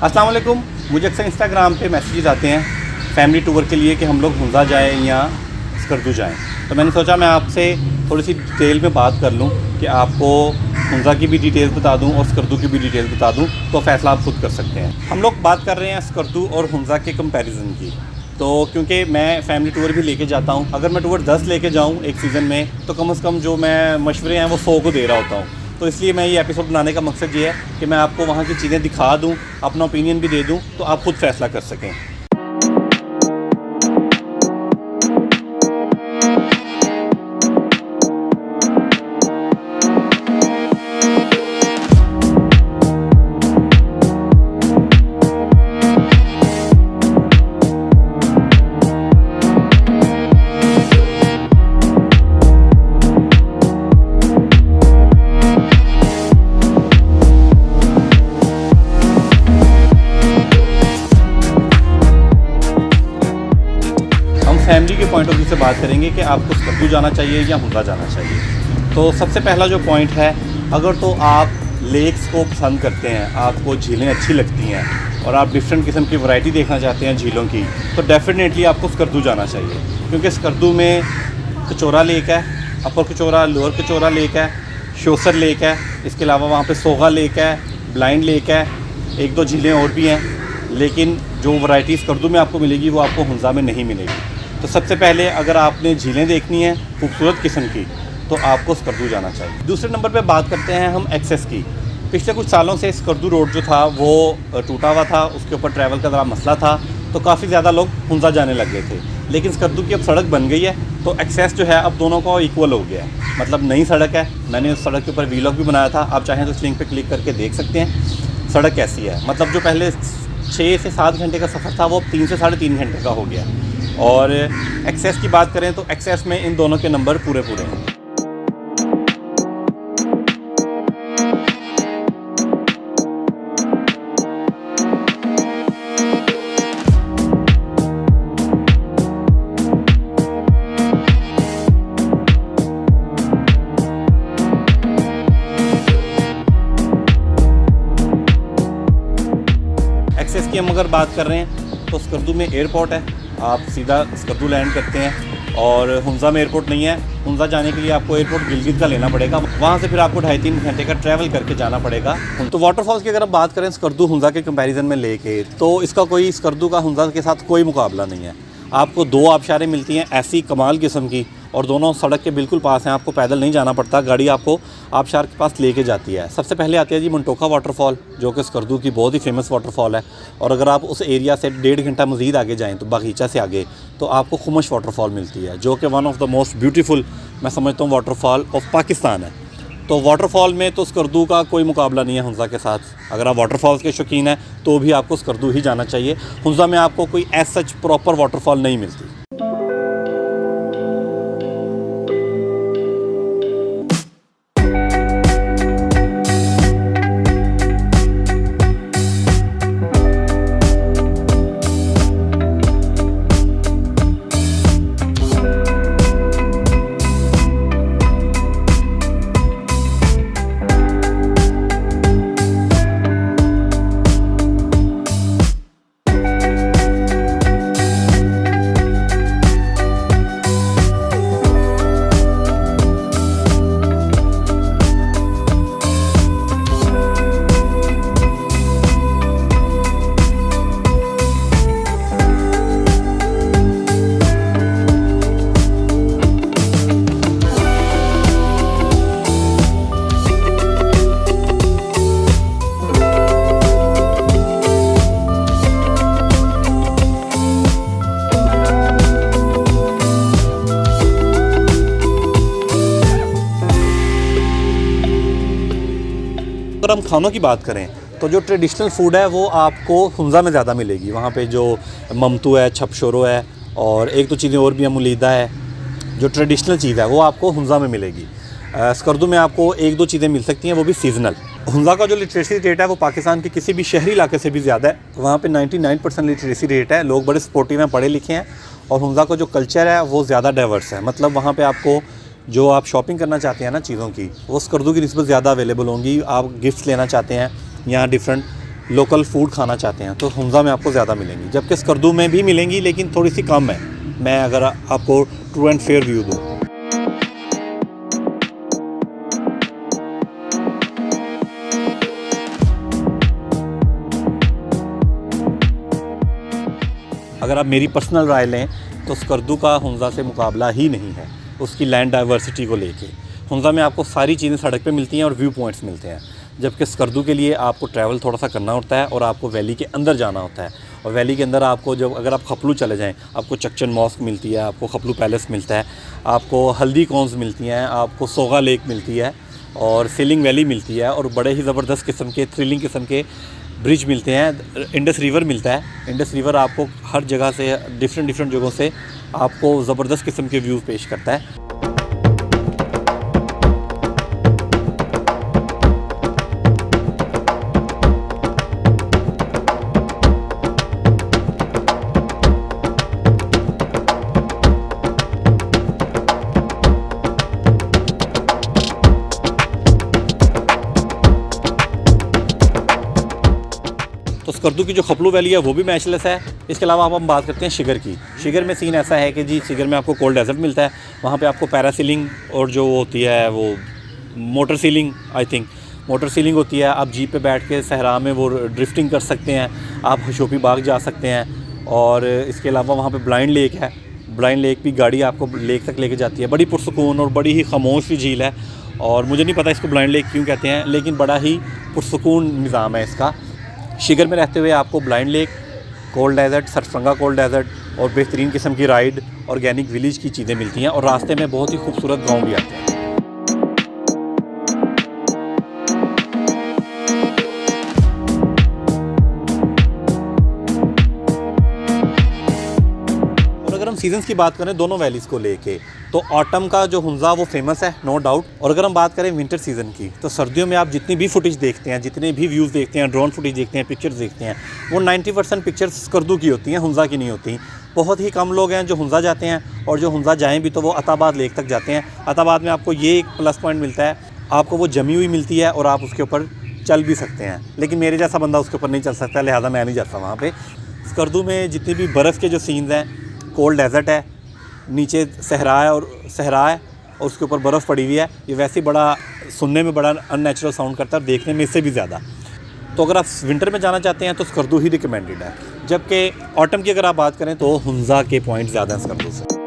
अस्सलाम वालेकुम। मुझे अक्सर इंस्टाग्राम पे मैसेजेस आते हैं फैमिली टूर के लिए कि हम लोग हुंजा जाएँ या स्कर्दू जाएँ। तो मैंने सोचा मैं आपसे थोड़ी सी डिटेल में बात कर लूँ कि आपको हुंजा की भी डिटेल्स बता दूँ और स्कर्दू की भी डिटेल्स बता दूँ, तो फ़ैसला आप खुद कर सकते हैं। हम लोग बात कर रहे हैं स्कर्दू और हुंजा के कंपैरिजन की। तो क्योंकि मैं फ़ैमिली टूर भी लेके जाता हूँ, अगर मैं टूर 10 लेके जाऊँ एक सीज़न में तो कम से कम जो मैं मशवरे हैं वो 100 को दे रहा होता हूँ। तो इसलिए मैं ये एपिसोड बनाने का मकसद ये है कि मैं आपको वहाँ की चीज़ें दिखा दूँ, अपना ओपिनियन भी दे दूँ, तो आप खुद फ़ैसला कर सकें। फैमिली के पॉइंट ऑफ व्यू से बात करेंगे कि आपको स्कर्दू जाना चाहिए या हुंजा जाना चाहिए। तो सबसे पहला जो पॉइंट है, अगर तो आप लेक्स को पसंद करते हैं, आपको झीलें अच्छी लगती हैं और आप डिफरेंट किस्म की वैरायटी देखना चाहते हैं झीलों की, तो डेफिनेटली आपको स्कर्दू जाना चाहिए। क्योंकि स्कर्दू में कचौरा लेक है, अपर कचौरा, लोअर कचौरा लेक है, शोसर लेक है, इसके अलावा वहाँ पर सोगा लेक है, ब्लाइंड लेक है, एक दो झीलें और भी हैं। लेकिन जो वैरायटी स्कर्दू में आपको मिलेगी वो आपको हुंजा में नहीं मिलेगी। तो सबसे पहले अगर आपने झीलें देखनी है खूबसूरत किस्म की, तो आपको स्कर्दू जाना चाहिए। दूसरे नंबर पे बात करते हैं हम एक्सेस की। पिछले कुछ सालों से स्कर्दू रोड जो था वो टूटा हुआ था, उसके ऊपर ट्रैवल का ज़रा मसला था, तो काफ़ी ज़्यादा लोग हुंजा जाने लग गए थे। लेकिन स्कर्दू की अब सड़क बन गई है, तो एक्सेस जो है अब दोनों का इक्वल हो गया है। मतलब नई सड़क है, मैंने उस सड़क के ऊपर वीलॉग भी बनाया था, आप चाहें तो इस लिंक पर क्लिक करके देख सकते हैं सड़क कैसी है। मतलब जो पहले 6 से 7 घंटे का सफ़र था वो 3 से 3.5 घंटे का हो गया। और एक्सेस की बात करें तो एक्सेस में इन दोनों के नंबर पूरे हैं। एक्सेस की हम अगर बात कर रहे हैं तो स्कर्दू में एयरपोर्ट है, आप सीधा स्कर्दू लैंड करते हैं। और हुंजा में एयरपोर्ट नहीं है। हुंजा जाने के लिए आपको एयरपोर्ट गिलगित का लेना पड़ेगा, वहाँ से फिर आपको 2.5-3 घंटे का ट्रैवल करके जाना पड़ेगा। तो वाटरफॉल्स की अगर हम बात करें स्कर्दू हुंजा के कंपैरिजन में लेके, तो इसका कोई स्कर्दू का हुंजा के साथ कोई मुकाबला नहीं है। आपको 2 आबशारें मिलती हैं ऐसी कमाल किस्म की, और दोनों सड़क के बिल्कुल पास हैं, आपको पैदल नहीं जाना पड़ता, गाड़ी आपको आबशार के पास लेके जाती है। सबसे पहले आती है जी मंटोका वाटरफॉल, जो कि स्कर्दू की बहुत ही फेमस वाटरफॉल है। और अगर आप उस एरिया से 1.5 घंटा मज़ीद आगे जाएँ, तो बागीचा से आगे, तो आपको खुमश वाटरफॉल मिलती है, जो कि one of the most beautiful मैं समझता हूँ वाटरफॉल ऑफ पाकिस्तान है। तो वाटरफॉल में तो स्कर्दू का कोई मुकाबला नहीं है हुंजा के साथ। अगर आप वाटरफॉल्स के शौकीन हैं तो भी आपको स्कर्दू ही जाना चाहिए। हुंजा में आपको कोई एज सच प्रॉपर वाटरफॉल नहीं मिलती। अगर हम खानों की बात करें तो जो ट्रेडिशनल फूड है वो आपको हुंजा में ज़्यादा मिलेगी। वहाँ पे जो ममतू है, छपशोरो है और एक दो चीज़ें और भी हैं, मुलीदा है, जो ट्रेडिशनल चीज़ है वो आपको हुंजा में मिलेगी। स्कर्दू में आपको एक दो चीज़ें मिल सकती हैं, वो भी सीजनल। हुंजा का जो लिटरेसी रेट है वो पाकिस्तान के किसी भी शहरी इलाके से भी ज़्यादा है। वहाँ पे 99% लिटरेसी रेट है, लोग बड़े सपोर्टिव हैं, पढ़े लिखे हैं। और हुंजा का जो कल्चर है वो ज़्यादा डाइवर्स है। मतलब वहाँ पे आपको जो आप शॉपिंग करना चाहते हैं ना चीज़ों की, वो स्कर्दू की निस्बत ज़्यादा अवेलेबल होंगी। आप गिफ्ट्स लेना चाहते हैं यहाँ डिफरेंट, लोकल फूड खाना चाहते हैं तो हुंज़ा में आपको ज़्यादा मिलेंगी, जबकि स्कर्दू में भी मिलेंगी लेकिन थोड़ी सी कम है। मैं अगर आपको ट्रू एंड फेयर व्यू दूँ, अगर आप मेरी पर्सनल राय लें तो स्कर्दू का हुंज़ा से मुकाबला ही नहीं है उसकी लैंड डाइवर्सिटी को लेके। हुंज़ा में आपको सारी चीज़ें सड़क पे मिलती हैं और व्यू पॉइंट्स मिलते हैं, जबकि स्कर्दू के लिए आपको ट्रैवल थोड़ा सा करना होता है और आपको वैली के अंदर जाना होता है। और वैली के अंदर आपको जब अगर आप खपलू चले जाएँ, आपको चकचन मॉस्क मिलती है, आपको खपलू पैलेस मिलता है, आपको हल्दी कॉन्स मिलती हैं, आपको सोगा लेक मिलती है और सीलिंग वैली मिलती है और बड़े ही ज़बरदस्त किस्म के थ्रिलिंग किस्म के ब्रिज मिलते हैं। इंडस रिवर मिलता है। इंडस रिवर आपको हर जगह से डिफरेंट जगहों से आपको ज़बरदस्त किस्म के व्यूज़ पेश करता है। तो स्कर्दू की जो खपलू वैली है वो भी मैचलेस है। इसके अलावा अब हम बात करते हैं शिगर की। शिगर में सीन ऐसा है कि जी शिगर में आपको कोल्ड डेजर्ट मिलता है, वहाँ पे आपको पैरासीलिंग और जो होती है वो motor ceiling, I think motor ceiling होती है। आप जीप पे बैठ के सहरा में वो ड्रिफ्टिंग कर सकते हैं, आप हशोपी बाग जा सकते हैं। और इसके अलावा वहाँ पे ब्लाइंड लेक है। ब्लाइंड लेक भी गाड़ी आपको लेक तक लेके जाती है। बड़ी पुरसुकून और बड़ी ही खामोश सी झील है और मुझे नहीं पता इसको ब्लाइंड लेक क्यों कहते हैं, लेकिन बड़ा ही पुरसुकून निज़ाम है इसका। शिगर में रहते हुए आपको blind lake, cold desert, Sarfaranga cold desert और बेहतरीन किस्म की राइड, ऑर्गेनिक विलेज की चीज़ें मिलती हैं और रास्ते में बहुत ही खूबसूरत गांव भी आते हैं। और अगर हम सीजन्स की बात करें दोनों वैलीज़ को लेके, तो ऑटम का जो हुंज़ा वो फेमस है, नो डाउट। और अगर हम बात करें विंटर सीज़न की, तो सर्दियों में आप जितनी भी फुटेज देखते हैं, जितने भी व्यूज़ देखते हैं, ड्रोन फुटेज देखते हैं, पिक्चर्स देखते हैं, वो 90% पिक्चर्स स्कर्दू की होती हैं, हुंज़ा की नहीं होती। बहुत ही कम लोग हैं जो हुंज़ा जाते हैं और जो हुंज़ा जाएँ भी तो वो अताबाद लेक तक जाते हैं। अताबाद में आपको ये एक प्लस पॉइंट मिलता है, आपको वो जमी हुई मिलती है और आप उसके ऊपर चल भी सकते हैं, लेकिन मेरे जैसा बंदा उसके ऊपर नहीं चल सकता, लिहाजा मैं नहीं जाता वहाँ पर। स्कर्दू में जितनी भी बर्फ़ के जो सीन्स हैं, कोल्ड डेजर्ट है, नीचे सहरा है और उसके ऊपर बर्फ़ पड़ी हुई है, ये वैसे ही बड़ा सुनने में बड़ा अननेचुरल साउंड करता है, देखने में इससे भी ज़्यादा। तो अगर आप विंटर में जाना चाहते हैं तो स्कर्दू ही रिकमेंडेड है, जबकि ऑटम की अगर आप बात करें तो हुंज़ा के पॉइंट ज़्यादा हैं स्कर्दू से।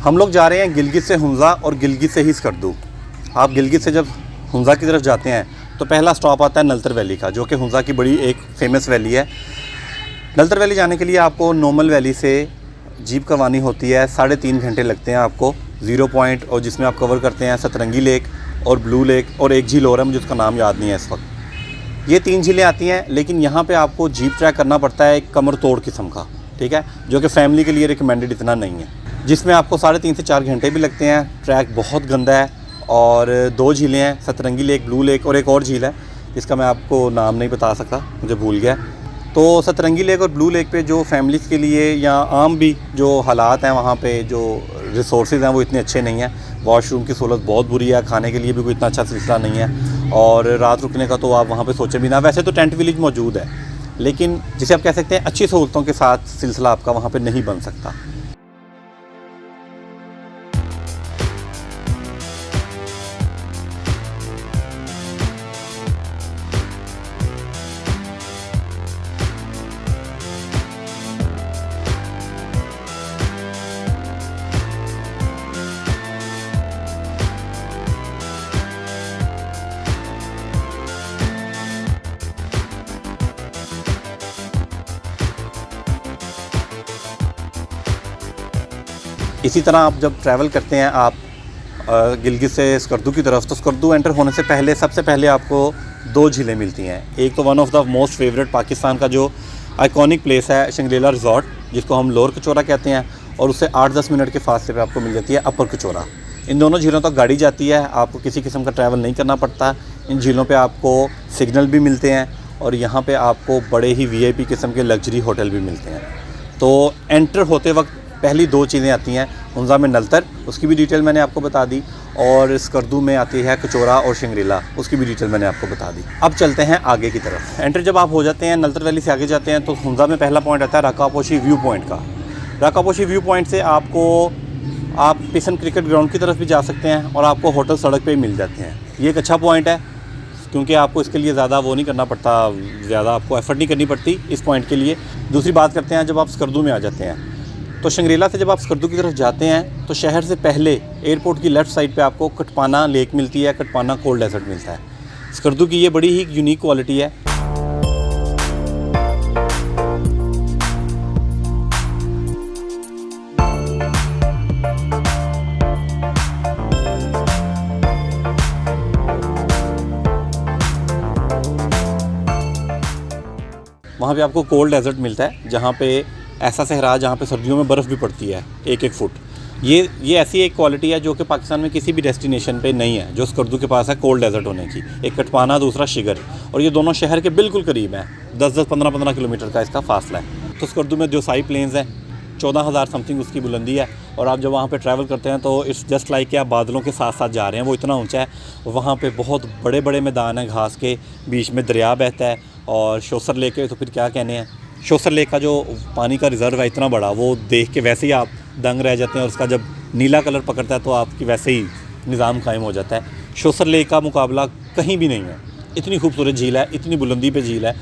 हम लोग जा रहे हैं गिलगित से हुंज़ा और गिलगित से ही स्कर्दू। आप गिलगित से जब हुंज़ा की तरफ जाते हैं तो पहला स्टॉप आता है नलतर वैली का, जो कि हुंज़ा की बड़ी एक फ़ेमस वैली है। नलतर वैली जाने के लिए आपको नॉर्मल वैली से जीप करवानी होती है, 3.5 घंटे लगते हैं आपको 0 पॉइंट, और जिसमें आप कवर करते हैं सतरंगी लेक और ब्लू लेक और एक झील और है, मुझे उसका नाम याद नहीं है इस वक्त। ये 3 झीलें आती हैं, लेकिन यहाँ पे आपको जीप ट्रैक करना पड़ता है एक कमर तोड़ किस्म का, ठीक है, जो कि फ़ैमिली के लिए रिकमेंडेड इतना नहीं है, जिसमें आपको 3.5 से 4 घंटे भी लगते हैं। ट्रैक बहुत गंदा है और 2 झीलें हैं, सतरंगी लेक, ब्लू लेक और एक और झील है जिसका मैं आपको नाम नहीं बता सकता, मुझे भूल गया। तो सतरंगी लेक और ब्लू लेक पे जो फैमिलीज़ के लिए या आम भी जो हालात हैं वहाँ पे जो रिसोर्सेज हैं वो इतने अच्छे नहीं हैं। वॉशरूम की सहूलत बहुत बुरी है, खाने के लिए भी कोई इतना अच्छा सिलसिला नहीं है, और रात रुकने का तो आप वहाँ पे सोचें भी ना। वैसे तो टेंट विलेज मौजूद है, लेकिन जिसे आप कह सकते हैं अच्छी सहूलतों के साथ सिलसिला आपका वहाँ पर नहीं बन सकता। इसी तरह आप जब ट्रैवल करते हैं आप गिलगित से स्कर्दू की तरफ, तो स्कर्दू एंटर होने से पहले सबसे पहले आपको 2 झीलें मिलती हैं। एक तो one of the most favourite Pakistan का जो आइकॉनिक प्लेस है शंग्रीला रिजॉर्ट, जिसको हम लोअर कचौरा कहते हैं, और उससे 8-10 मिनट के फासले पे आपको मिल जाती है अपर कचौरा। इन दोनों झीलों तक गाड़ी जाती है, आपको किसी किस्म का ट्रैवल नहीं करना पड़ता। इन झीलों पे आपको सिग्नल भी मिलते हैं और यहाँ पे आपको बड़े ही VIP किस्म के लग्जरी होटल भी मिलते हैं। तो एंटर होते वक्त पहली 2 चीज़ें आती हैं हुंजा में, नलतर, उसकी भी डिटेल मैंने आपको बता दी, और स्कर्दू में आती है कचोरा और शंग्रीला, उसकी भी डिटेल मैंने आपको बता दी। अब चलते हैं आगे की तरफ। एंट्री जब आप हो जाते हैं, नलतर वैली से आगे जाते हैं, तो हुंजा में पहला पॉइंट आता है राकापोशी व्यू पॉइंट का। राकापोशी व्यू पॉइंट से आप पिसन क्रिकेट ग्राउंड की तरफ भी जा सकते हैं और आपको होटल सड़क पे ही मिल जाते हैं। ये एक अच्छा पॉइंट है क्योंकि आपको इसके लिए ज़्यादा वो नहीं करना पड़ता, ज़्यादा आपको एफर्ट नहीं करनी पड़ती इस पॉइंट के लिए। दूसरी बात करते हैं जब आप स्कर्दू में आ जाते हैं, तो शंग्रीला से जब आप स्कर्दू की तरफ जाते हैं तो शहर से पहले एयरपोर्ट की लेफ़्ट साइड पे आपको कटपाना लेक मिलती है, कटपाना कोल्ड डेजर्ट मिलता है। स्कर्दू की ये बड़ी ही यूनिक क्वालिटी है। वहाँ पे आपको कोल्ड डेजर्ट मिलता है, जहाँ पे ऐसा सहरा जहाँ पे सर्दियों में बर्फ़ भी पड़ती है 1-1 फुट। ये ऐसी एक क्वालिटी है जो कि पाकिस्तान में किसी भी डेस्टिनेशन पे नहीं है, जो स्कर्दू के पास है कोल्ड डेजर्ट होने की। एक कटपाना, दूसरा शिगर, और ये दोनों शहर के बिल्कुल करीब हैं, 10-10, 15-15 किलोमीटर का इसका फासला है। तो स्कर्दू में द्योसाई प्लेन्स हैं, 14,000 समथिंग उसकी बुलंदी है, और आप जब वहाँ पे ट्रैवल करते हैं तो इट्स जस्ट लाइक कि आप बादलों के साथ साथ जा रहे हैं, वो इतना ऊंचा है। वहाँ पे बहुत बड़े बड़े मैदान हैं घास के, बीच में दरिया बहता है, और शोसर लेक है तो फिर क्या कहने हैं। शोसर लेक का जो पानी का रिज़र्व है इतना बड़ा, वो देख के वैसे ही आप दंग रह जाते हैं, और उसका जब नीला कलर पकड़ता है तो आपकी वैसे ही निज़ाम कायम हो जाता है। शोसर लेक का मुकाबला कहीं भी नहीं है, इतनी खूबसूरत झील है, इतनी बुलंदी पे झील है।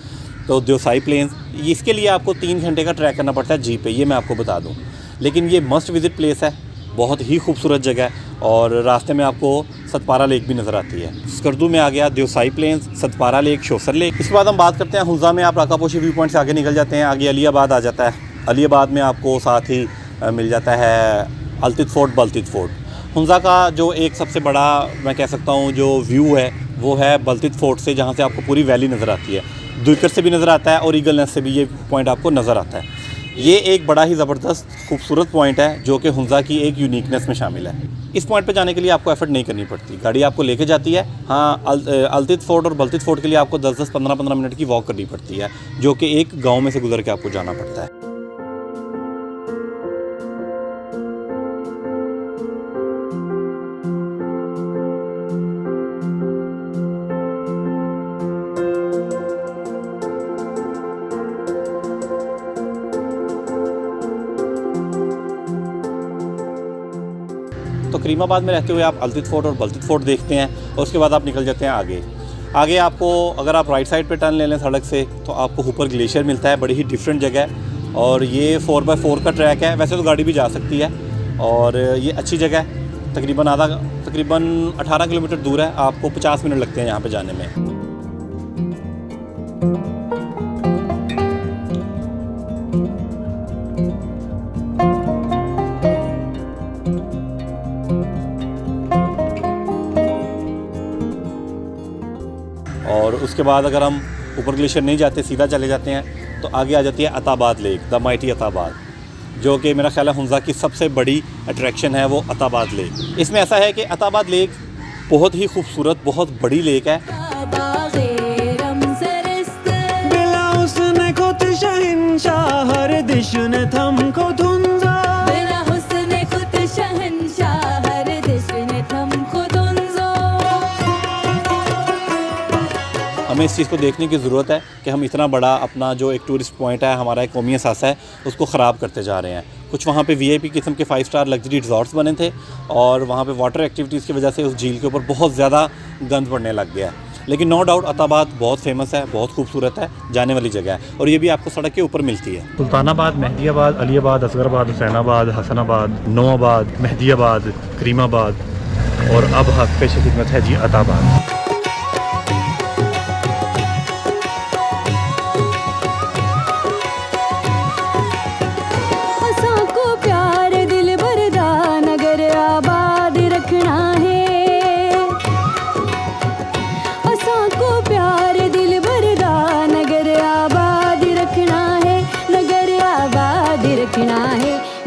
तो द्योसाई प्लेन्स, इसके लिए आपको 3 घंटे का ट्रैक करना पड़ता है जीप पे, ये मैं आपको बता दूं। लेकिन ये मस्ट विज़िट प्लेस है, बहुत ही खूबसूरत जगह है, और रास्ते में आपको सतपारा लेक भी नज़र आती है। स्कर्दू में आ गया द्योसाई प्लेन्स, सतपारा लेक, शोसर लेक। इसके बाद हम बात करते हैं हुंजा में। आप राकापोशी व्यू पॉइंट से आगे निकल जाते हैं, आगे अलीबाद आ जाता है। अलीबाद में आपको साथ ही मिल जाता है अलतित फोर्ट, बलतित फोर्ट। हुंजा का जो एक सबसे बड़ा मैं कह सकता हूँ जो व्यू है वो है बलतित फोर्ट से, जहाँ से आपको पूरी वैली नज़र आती है। दुइकर से भी नज़र आता है और ईगल नेस्ट से भी ये पॉइंट आपको नज़र आता है। ये एक बड़ा ही ज़बरदस्त खूबसूरत पॉइंट है जो कि हुंजा की एक यूनिकनेस में शामिल है। इस पॉइंट पे जाने के लिए आपको एफर्ट नहीं करनी पड़ती, गाड़ी आपको लेके जाती है। हाँ, अलतित फोर्ट और बलतित फोर्ट के लिए आपको 10-10, 15-15 मिनट की वॉक करनी पड़ती है, जो कि एक गाँव में से गुजर के आपको जाना पड़ता है। तो करीमाबाद में रहते हुए आप अलतित फोर्ट और बलतित फोर्ट देखते हैं, और उसके बाद आप निकल जाते हैं आगे आपको अगर आप राइट साइड पे टर्न ले लें सड़क से तो आपको ऊपर ग्लेशियर मिलता है, बड़ी ही डिफरेंट जगह है, और ये 4x4 का ट्रैक है। वैसे तो गाड़ी भी जा सकती है, और ये अच्छी जगह है। तकरीबन 18 किलोमीटर दूर है, आपको 50 मिनट लगते हैं यहाँ पर जाने में। और उसके बाद अगर हम ऊपर ग्लेशियर नहीं जाते, सीधा चले जाते हैं, तो आगे आ जाती है Attabad lake, the mighty Attabad, जो कि मेरा ख्याल है हुंजा की सबसे बड़ी अट्रैक्शन है वो अताबाद लेक। इसमें ऐसा है कि अताबाद लेक बहुत ही खूबसूरत, बहुत बड़ी लेक है। हमें इस चीज़ को देखने की ज़रूरत है कि हम इतना बड़ा अपना जो एक टूरिस्ट पॉइंट है, हमारा एक कौमी असासा है, उसको ख़राब करते जा रहे हैं। कुछ वहाँ पे वीआईपी किस्म के 5 स्टार लग्जरी रिजॉर्ट्स बने थे, और वहाँ पे वाटर एक्टिविटीज़ की वजह से उस झील के ऊपर बहुत ज़्यादा गंद पड़ने लग गया। लेकिन नो डाउट अताबाद बहुत फेमस है, बहुत खूबसूरत है, जाने वाली जगह है, और ये भी आपको सड़क के ऊपर मिलती है। सुल्तानाबाद, मेहदीबाद, अलीबाद, असगराबाद, हुसैनाबाद, हसनाबाद, नौआबाद, मेहदीबाद, करीमाबाद, और अब हक पेश खिदमत है जी अताबाद।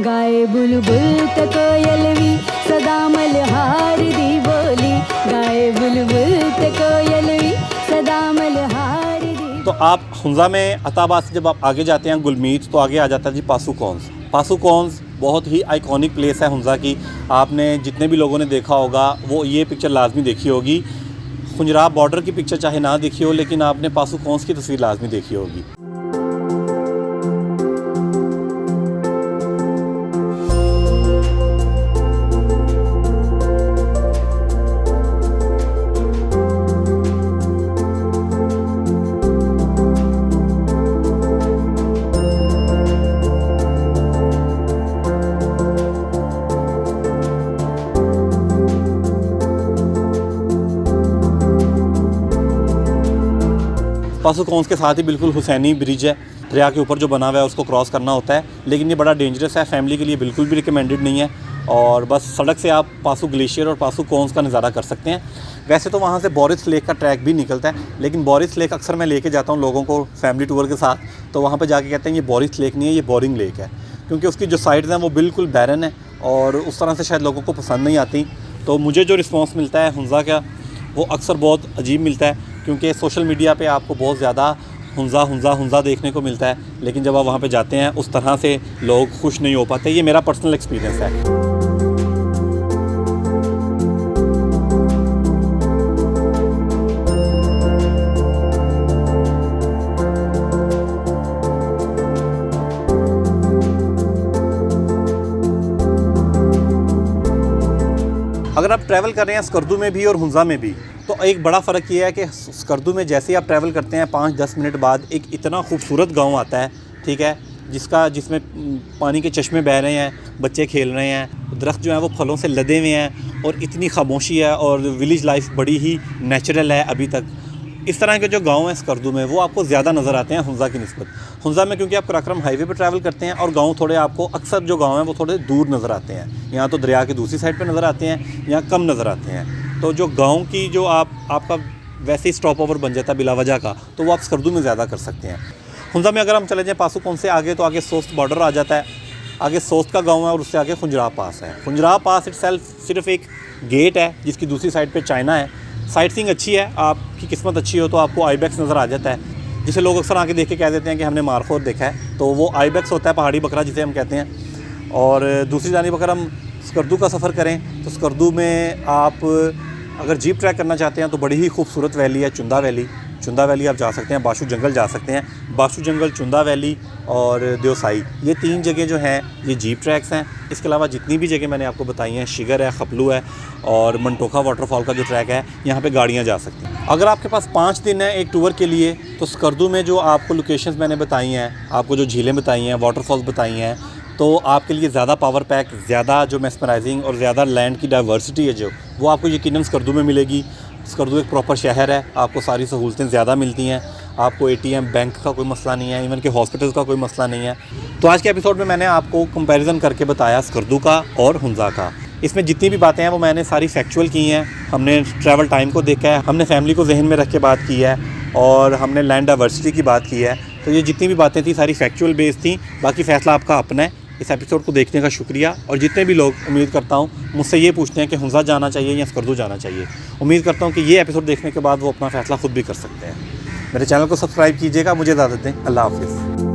गाए बुलबुल त कोयलवी सदा मल्हार दी बोली, गाए बुलबुल त कोयलवी सदा मल्हार दी। तो आप हुंजा में अताबाद से जब आप आगे जाते हैं गुलमीत, तो आगे आ जाता है जी पासू कॉन्स। पासू कॉन्स बहुत ही आइकॉनिक प्लेस है हुंज़ा की। आपने जितने भी लोगों ने देखा होगा वो ये पिक्चर लाजमी देखी होगी। खुंजराब बॉर्डर की पिक्चर चाहे ना देखी हो, लेकिन आपने पासु कौंस की तस्वीर लाजमी देखी होगी। पासु कौंस के साथ ही बिल्कुल हुसैनी ब्रिज है, दरिया के ऊपर जो बना हुआ है उसको क्रॉस करना होता है, लेकिन ये बड़ा डेंजरस है, फैमिली के लिए बिल्कुल भी रिकमेंडेड नहीं है। और बस सड़क से आप पासु ग्लेशियर और पासु कौंस का नज़ारा कर सकते हैं। वैसे तो वहाँ से बोरिस लेक का ट्रैक भी निकलता है, लेकिन बोरिस लेक अक्सर मैं लेके जाता हूँ लोगों को फैमिली टूर के साथ, तो वहाँ पर जाके कहते हैं ये बोरिस लेक नहीं है, ये बोरिंग लेक है, क्योंकि उसकी जो साइड्स हैं वो बिल्कुल बैरन है और उस तरह से शायद लोगों को पसंद नहीं आती। तो मुझे जो रिस्पॉन्स मिलता है हुंज़ा का वो अक्सर बहुत अजीब मिलता है, क्योंकि सोशल मीडिया पे आपको बहुत ज़्यादा हुंज़ा देखने को मिलता है, लेकिन जब आप वहाँ पे जाते हैं उस तरह से लोग खुश नहीं हो पाते। ये मेरा पर्सनल एक्सपीरियंस है। अगर आप ट्रैवल कर रहे हैं स्कर्दू में भी और हुंज़ा में भी, तो एक बड़ा फ़र्क ये है कि स्कर्दू में जैसे ही आप ट्रैवल करते हैं 5-10 मिनट बाद एक इतना खूबसूरत गांव आता है, ठीक है, जिसमें पानी के चश्मे बह रहे हैं, बच्चे खेल रहे हैं, दरख्त जो हैं वो फलों से लदे हुए हैं और इतनी खामोशी है और विलेज लाइफ बड़ी ही नेचुरल है अभी तक। इस तरह के जो गांव हैं स्कर्दू में वो आपको ज़्यादा नज़र आते हैं हुंज़ा की निस्बत। हुंज़ा में क्योंकि आप कराक्रम हाईवे पर ट्रैवल करते हैं और गांव थोड़े आपको अक्सर जो गांव हैं वो थोड़े दूर नज़र आते हैं, यहाँ तो दरिया की दूसरी साइड पे नज़र आते हैं, यहाँ कम नज़र आते हैं। तो जो गांव की जो आपका वैसे ही स्टॉप ओवर बन जाता है बिला वजह का, तो वो आप स्कर्दू में ज़्यादा कर सकते हैं। हुंज़ा में अगर हम चले जाएँ पासु कौंस से आगे, तो आगे सोस्त बॉर्डर आ जाता है, आगे सोस्त का गाँव है और उससे आगे खुंजराब पास है। खुंजराब पास इटसेल्फ सिर्फ एक गेट है जिसकी दूसरी साइड पर चाइना है। साइट सीइंग अच्छी है, आपकी किस्मत अच्छी हो तो आपको आइबेक्स नज़र आ जाता है, जिसे लोग अक्सर आके देख के कह देते हैं कि हमने मारखोर देखा है, तो वो आइबेक्स होता है, पहाड़ी बकरा जिसे हम कहते हैं। और दूसरी जानिब अगर हम स्कर्दू का सफ़र करें तो स्कर्दू में आप अगर जीप ट्रैक करना चाहते हैं तो बड़ी ही खूबसूरत वैली है चुंदा वैली आप जा सकते हैं, बाशु जंगल जा सकते हैं। बाशु जंगल, चुंदा वैली और देवसाई, ये 3 जगह जो हैं ये जीप ट्रैक्स हैं। इसके अलावा जितनी भी जगह मैंने आपको बताई हैं, शिगर है, खपलू है और मंटोखा वाटरफॉल का जो ट्रैक है, यहाँ पे गाड़ियाँ जा सकती हैं। अगर आपके पास 5 दिन है एक टूर के लिए, तो स्कर्दू में जो आपको लोकेशंस मैंने बताई हैं, आपको जो झीलें बताई हैं, वाटरफॉल्स बताई हैं, तो आपके लिए ज़्यादा पावर पैक, ज़्यादा जो मेस्मराइजिंग और ज़्यादा लैंड की डाइवर्सिटी है जो, वो आपको यकीनन स्कर्दू में मिलेगी। स्कर्दू एक प्रॉपर शहर है, आपको सारी सहूलतें ज़्यादा मिलती हैं, आपको ATM बैंक का कोई मसला नहीं है, इवन के हॉस्पिटल्स का कोई मसला नहीं है। तो आज के एपिसोड में मैंने आपको कंपैरिजन करके बताया स्कर्दू का और हुंज़ा का। इसमें जितनी भी बातें हैं वो मैंने सारी फैक्चुअल की हैं, हमने ट्रैवल टाइम को देखा है, हमने फैमिली को जहन में रख के बात की है और हमने लैंड डाइवर्सिटी की बात की है। तो ये जितनी भी बातें थी सारी फैक्चुअल बेस थी, बाकी फ़ैसला आपका अपना है। इस एपिसोड को देखने का शुक्रिया। और जितने भी लोग, उम्मीद करता हूँ, मुझसे ये पूछते हैं कि हुंज़ा जाना चाहिए या स्कर्दू जाना चाहिए, उम्मीद करता हूँ कि ये एपिसोड देखने के बाद वो अपना फ़ैसला खुद भी कर सकते हैं। मेरे चैनल को सब्सक्राइब कीजिएगा। मुझे इजाज़त दें। अल्लाह हाफ़िज़।